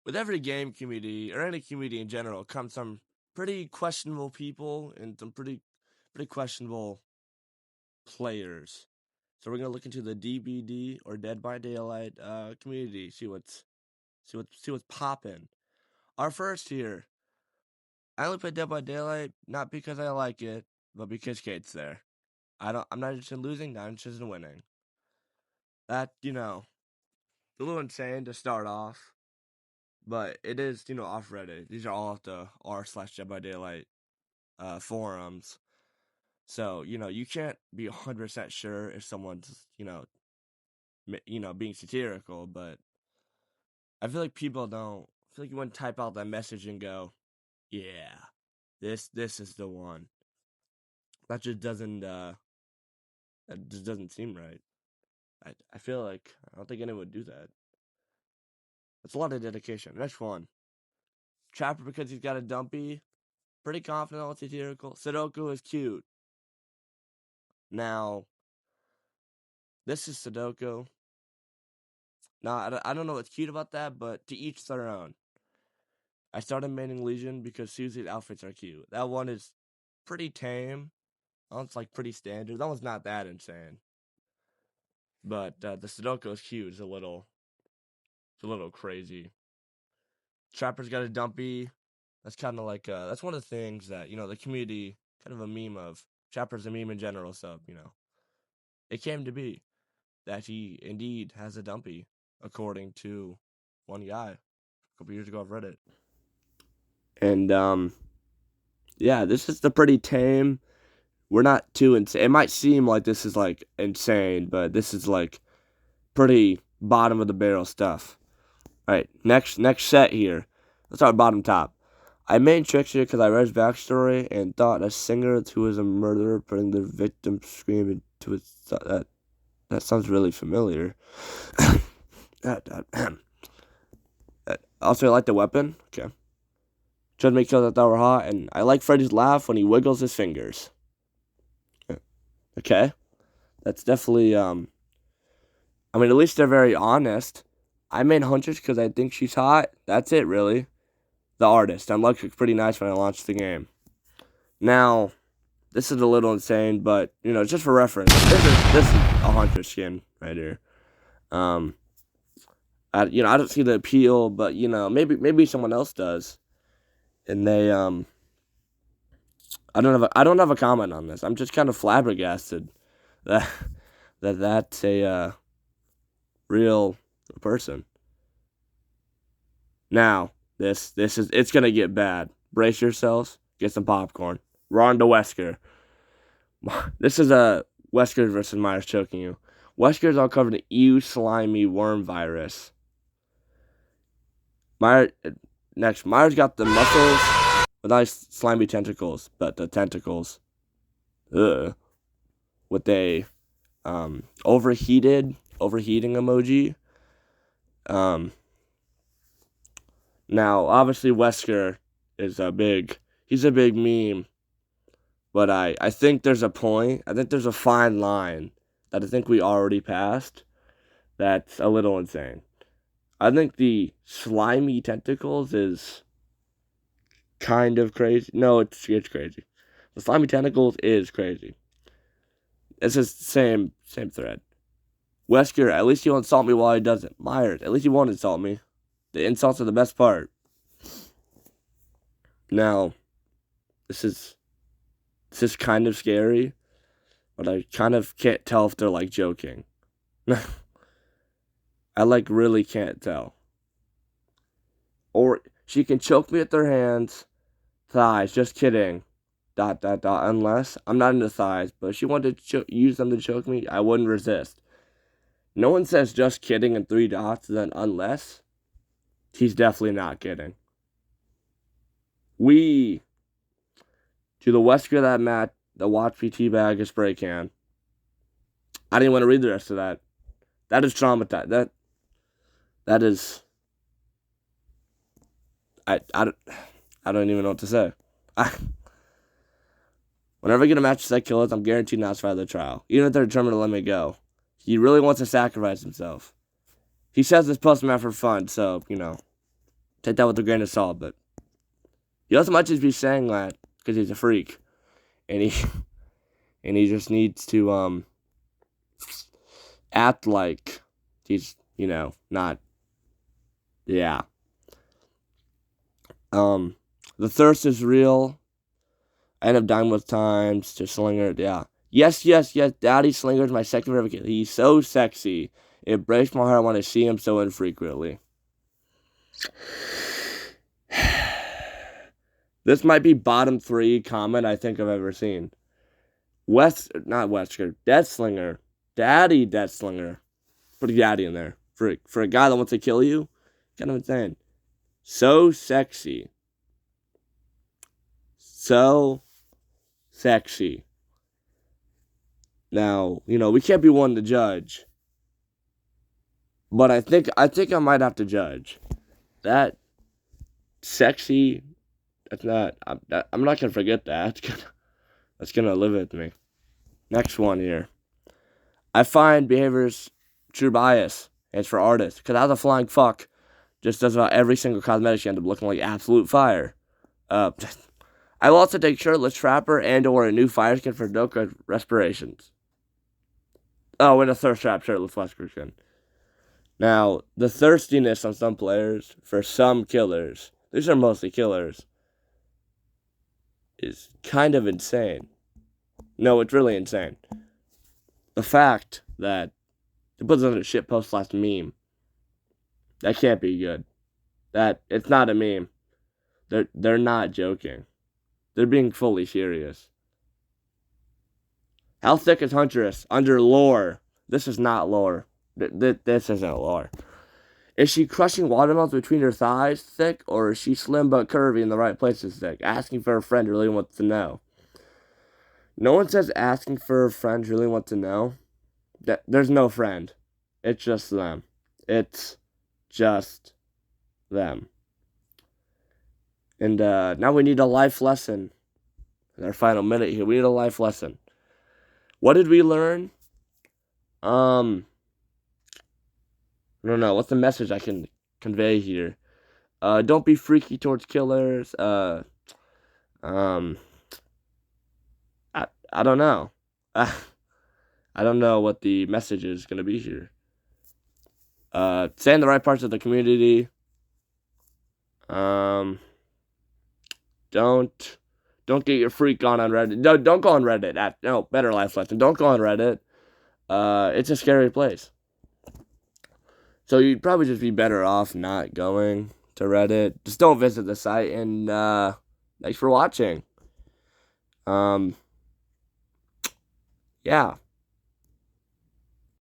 with every game community or any community in general comes some pretty questionable people and some pretty questionable players. So we're gonna look into the DBD or Dead by Daylight community, see what's popping. Our first here, I only play Dead by Daylight not because I like it, but because Kate's there. I'm not interested in losing, not interested in winning. That a little insane to start off, but it is off Reddit. These are all off the r/Dead by Daylight forums. So you can't be 100% sure if someone's being satirical, but I feel like people don't. I feel like you wouldn't type out that message and go, "Yeah, this is the one." That just doesn't seem right. I feel like I don't think anyone would do that. That's a lot of dedication. Next one, Trapper because he's got a dumpy. Pretty confident on satirical. Sudoku is cute. Now, this is Sudoku. Now, I don't know what's cute about that, but to each their own. I started maining Legion because Susie's outfits are cute. That one is pretty tame. That one's like pretty standard. That one's not that insane. But the Sudoku is cute. It's a little crazy. Trapper's got a dumpy. That's kind of like that's one of the things that the community kind of a meme of. Trapper's a meme in general, so it came to be that he indeed has a dumpy, according to one guy a couple years ago. I've read it, and yeah, this is the pretty tame. We're not too insane. It might seem like this is like insane, but this is like pretty bottom of the barrel stuff. All right, next set here. Let's start bottom top. I made Trickster because I read his backstory and thought a singer who was a murderer putting their victim screaming to his that sounds really familiar. Also, I like the weapon. Okay. Tried to make sure that they were hot, and I like Freddy's laugh when he wiggles his fingers. Okay. That's definitely, I mean, at least they're very honest. I made Huntress because I think she's hot. That's it, really. The artist. I'm looking pretty nice when I launched the game. Now, this is a little insane, but, just for reference, this is a Huntress skin right here. I don't see the appeal, but maybe someone else does, and they I don't have a comment on this. I'm just kind of flabbergasted that that's a real person. Now this is it's gonna get bad. Brace yourselves. Get some popcorn. Ron to Wesker. This is a Wesker versus Myers choking you. Wesker's all covered in EU slimy worm virus. Myers got the muscles with nice slimy tentacles, but the tentacles, with a overheating emoji. Now obviously Wesker is he's a big meme, but I think there's a point. I think there's a fine line that I think we already passed. That's a little insane. I think the slimy tentacles is kind of crazy. No, it's crazy. The slimy tentacles is crazy. It's just same thread. Wesker, at least he won't insult me while he doesn't. Myers, at least he won't insult me. The insults are the best part. Now, this is kind of scary, but I kind of can't tell if they're like joking. I really can't tell. Or she can choke me with her hands, thighs. Just kidding. ... Unless I'm not into thighs, but if she wanted to use them to choke me, I wouldn't resist. No one says just kidding in 3 dots, then unless he's definitely not kidding. To the Wesker that Matt, the watch me teabag a spray can. I didn't want to read the rest of that. That is traumatized. That is. I don't even know what to say. Whenever I get a match with that killers, I'm guaranteed not to survive the trial. Even if they're determined to let me go. He really wants to sacrifice himself. He says this post match for fun, so, take that with a grain of salt, but he also might just be saying that because he's a freak, and he just needs to act like he's not. Yeah. The thirst is real. I end up dying both times to Slinger. Yeah. Yes. Daddy Slinger is my second favorite kid. He's so sexy. It breaks my heart when I see him so infrequently. This might be bottom 3 comment I think I've ever seen. Deathslinger. Daddy Deathslinger. Put a daddy in there. For a guy that wants to kill you, kind of insane. So sexy. So sexy. Now, we can't be one to judge. But I think I might have to judge. That sexy, that's not, I'm not going to forget that. That's going to live with me. Next one here. I find behaviors true bias. It's for artists. Because how the flying fuck just does about every single cosmetic you end up looking like absolute fire. I will also take shirtless trapper and or a new fire skin for Doka respirations. Oh, and a thirst trap shirtless fire skin. Now, the thirstiness on some players, for some killers, these are mostly killers, is kind of insane. No, it's really insane. The fact that it puts on a shitpost last meme, that can't be good. That, it's not a meme. They're not joking. They're being fully serious. How thick is Huntress? Under lore. This is not lore. This isn't lore. Is she crushing watermelons between her thighs thick, or is she slim but curvy in the right places thick? Asking for a friend really wants to know. No one says asking for a friend really wants to know. There's no friend. It's just them. It's just them. And now we need a life lesson. In our final minute here, we need a life lesson. What did we learn? I don't know. What's the message I can convey here? Don't be freaky towards killers. I don't know. I don't know what the message is going to be here. Stay in the right parts of the community. Don't get your freak on Reddit. Don't go on Reddit. No, better life lesson. Don't go on Reddit. It's a scary place. So you'd probably just be better off not going to Reddit. Just don't visit the site. And thanks for watching. Yeah.